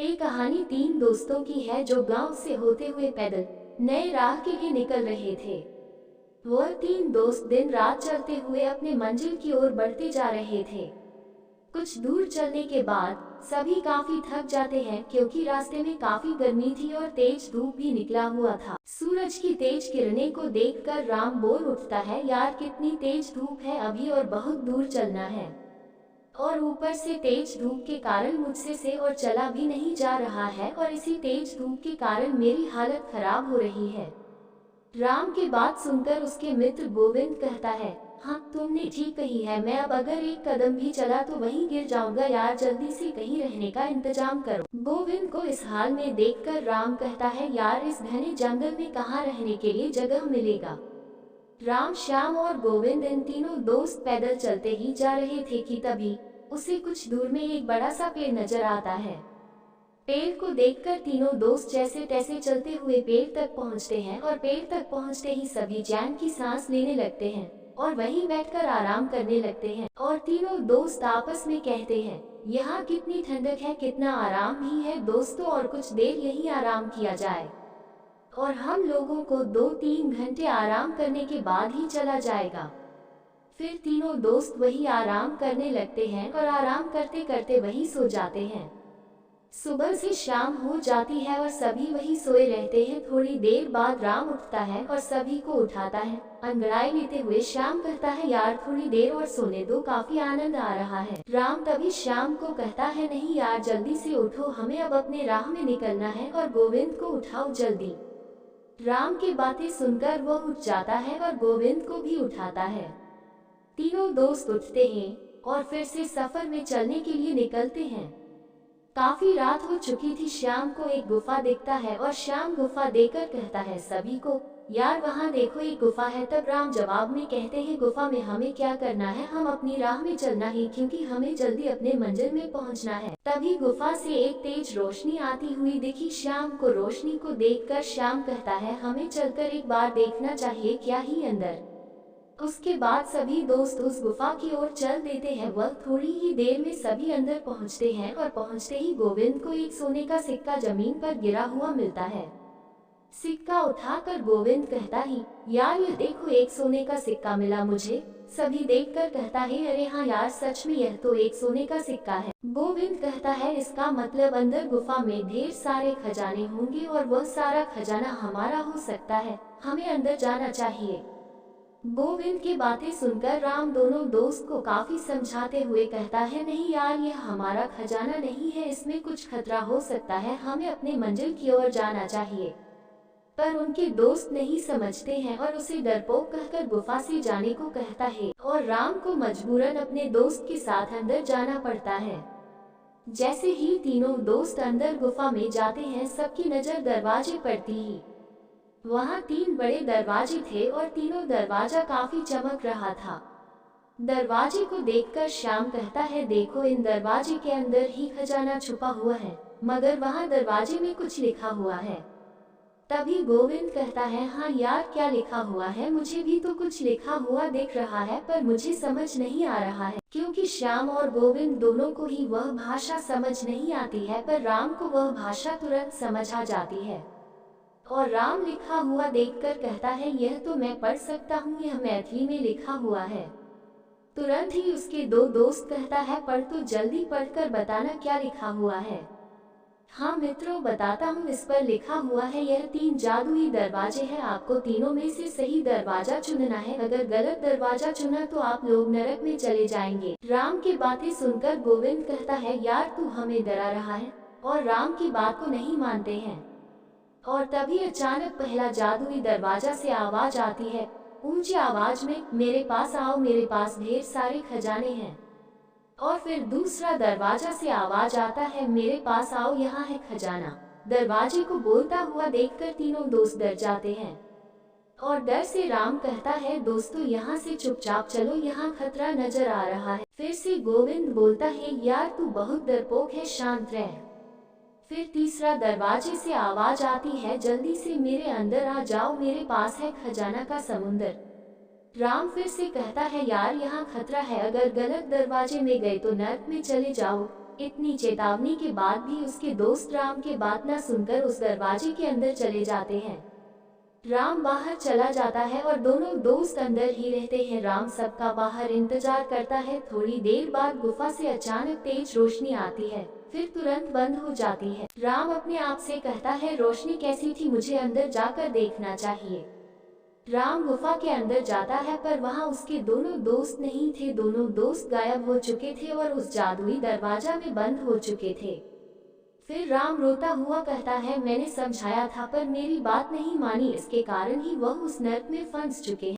एक कहानी तीन दोस्तों की है जो गांव से होते हुए पैदल नए राह के लिए निकल रहे थे। वह तीन दोस्त दिन रात चलते हुए अपने मंजिल की ओर बढ़ते जा रहे थे। कुछ दूर चलने के बाद सभी काफी थक जाते हैं क्योंकि रास्ते में काफी गर्मी थी और तेज धूप भी निकला हुआ था। सूरज की तेज किरणें को देखकर राम बोल उठता है, यार कितनी तेज धूप है अभी और बहुत दूर चलना है। और ऊपर से तेज धूप के कारण मुझसे से और चला भी नहीं जा रहा है और इसी तेज धूप के कारण मेरी हालत खराब हो रही है। राम की बात सुनकर उसके मित्र गोविंद कहता है, हाँ तुमने ठीक कही है, मैं अब अगर एक कदम भी चला तो वहीं गिर जाऊंगा, यार जल्दी से कहीं रहने का इंतजाम करो। गोविंद को इस हाल में देखकर राम कहता है, यार इस घने जंगल में कहाँ रहने के लिए जगह मिलेगा। राम, श्याम और गोविंद इन तीनों दोस्त पैदल चलते ही जा रहे थे कि तभी उसे कुछ दूर में एक बड़ा सा पेड़ नजर आता है। पेड़ को देखकर तीनों दोस्त जैसे तैसे चलते हुए पेड़ तक पहुंचते हैं और पेड़ तक पहुंचते ही सभी चैन की सांस लेने लगते हैं और वहीं बैठकर आराम करने लगते हैं। और तीनों दोस्त आपस में कहते हैं, यहाँ कितनी ठंडक है, कितना आराम भी है दोस्तों, और कुछ देर यहीं आराम किया जाए और हम लोगों को 2-3 घंटे आराम करने के बाद ही चला जाएगा। फिर तीनों दोस्त वही आराम करने लगते हैं और आराम करते करते वही सो जाते हैं। सुबह से शाम हो जाती है और सभी वही सोए रहते हैं। थोड़ी देर बाद राम उठता है और सभी को उठाता है। अंगड़ाई लेते हुए श्याम कहता है, यार थोड़ी देर और सोने दो, काफी आनंद आ रहा है। राम तभी श्याम को कहता है, नहीं यार जल्दी से उठो, हमें अब अपने राह में निकलना है और गोविंद को उठाओ जल्दी। राम की बातें सुनकर वो उठ जाता है और गोविंद को भी उठाता है। तीनों दोस्त उठते हैं और फिर से सफर में चलने के लिए निकलते हैं। काफी रात हो चुकी थी। श्याम को एक गुफा दिखता है और श्याम गुफा देखकर कहता है सभी को, यार वहाँ देखो एक गुफा है। तब राम जवाब में कहते हैं, गुफा में हमें क्या करना है, हम अपनी राह में चलना है क्योंकि हमें जल्दी अपने मंजिल में पहुँचना है। तभी गुफा से एक तेज रोशनी आती हुई दिखी श्याम को। रोशनी को देखकर श्याम कहता है, हमें चलकर एक बार देखना चाहिए क्या ही अंदर। उसके बाद सभी दोस्त उस गुफा की ओर चल देते हैं। वह थोड़ी ही देर में सभी अंदर पहुंचते हैं और पहुंचते ही गोविंद को एक सोने का सिक्का जमीन पर गिरा हुआ मिलता है। सिक्का उठाकर गोविंद कहता ही, यार ये देखो एक सोने का सिक्का मिला मुझे। सभी देखकर कहता है, अरे हाँ यार सच में यह तो एक सोने का सिक्का है। गोविंद कहता है, इसका मतलब अंदर गुफा में ढेर सारे खजाने होंगे और वह सारा खजाना हमारा हो सकता है, हमें अंदर जाना चाहिए। गोविंद की बातें सुनकर राम दोनों दोस्त को काफी समझाते हुए कहता है, नहीं यार यह हमारा खजाना नहीं है, इसमें कुछ खतरा हो सकता है, हमें अपने मंजिल की ओर जाना चाहिए। पर उनके दोस्त नहीं समझते हैं और उसे डरपोक कहकर गुफा से जाने को कहता है और राम को मजबूरन अपने दोस्त के साथ अंदर जाना पड़ता है। जैसे ही तीनों दोस्त अंदर गुफा में जाते हैं, सबकी नजर दरवाजे पड़ती ही वहाँ 3 बड़े दरवाजे थे और तीनों दरवाजा काफी चमक रहा था। दरवाजे को देखकर श्याम कहता है, देखो इन दरवाजे के अंदर ही खजाना छुपा हुआ है, मगर वहाँ दरवाजे में कुछ लिखा हुआ है। तभी गोविंद कहता है, हाँ यार क्या लिखा हुआ है, मुझे भी तो कुछ लिखा हुआ दिख रहा है पर मुझे समझ नहीं आ रहा है। क्योंकि श्याम और गोविंद दोनों को ही वह भाषा समझ नहीं आती है, पर राम को वह भाषा तुरंत समझ आ जाती है। और राम लिखा हुआ देखकर कहता है, यह तो मैं पढ़ सकता हूँ, यह मैथिली में लिखा हुआ है। तुरंत ही उसके 2 दोस्त कहता है, पढ़ तो जल्दी, पढ़कर बताना क्या लिखा हुआ है। हाँ मित्रों बताता हूँ, इस पर लिखा हुआ है, यह 3 जादुई दरवाजे हैं, आपको तीनों में से सही दरवाजा चुनना है, अगर गलत दरवाजा चुना तो आप लोग नरक में चले जाएंगे। राम की बातें सुनकर गोविंद कहता है, यार तू हमें डरा रहा है, और राम की बात को नहीं मानते हैं। और तभी अचानक पहला जादुई दरवाजा से आवाज आती है, ऊंची आवाज में, मेरे पास आओ, मेरे पास ढेर सारे खजाने हैं। और फिर दूसरा दरवाजा से आवाज आता है, मेरे पास आओ, यहाँ है खजाना। दरवाजे को बोलता हुआ देखकर तीनों दोस्त डर जाते हैं और डर से राम कहता है, दोस्तों यहाँ से चुपचाप चलो, यहाँ खतरा नजर आ रहा है। फिर से गोविंद बोलता है, यार तू बहुत डरपोक है, शांत रह। फिर तीसरा दरवाजे से आवाज आती है, जल्दी से मेरे अंदर आ जाओ, मेरे पास है खजाना का समुंदर। राम फिर से कहता है, यार यहाँ खतरा है, अगर गलत दरवाजे में गए तो नर्क में चले जाओ, इतनी चेतावनी के बाद भी उसके दोस्त राम के बात न सुनकर उस दरवाजे के अंदर चले जाते हैं। राम बाहर चला जाता है और दोनों दोस्त अंदर ही रहते हैं। राम सबका बाहर इंतजार करता है। थोड़ी देर बाद गुफा से अचानक तेज रोशनी आती है, फिर तुरंत बंद हो जाती है। राम अपने आप से कहता है, रोशनी कैसी थी, मुझे अंदर जाकर देखना चाहिए। राम गुफा के अंदर जाता है पर वहाँ उसके दोनों दोस्त नहीं थे। दोनों दोस्त गायब हो चुके थे और उस जादुई दरवाजा में बंद हो चुके थे। फिर राम रोता हुआ कहता है, मैंने समझाया था पर मेरी बात नहीं मानी, इसके कारण ही वह उस नर्क में फंस चुके हैं।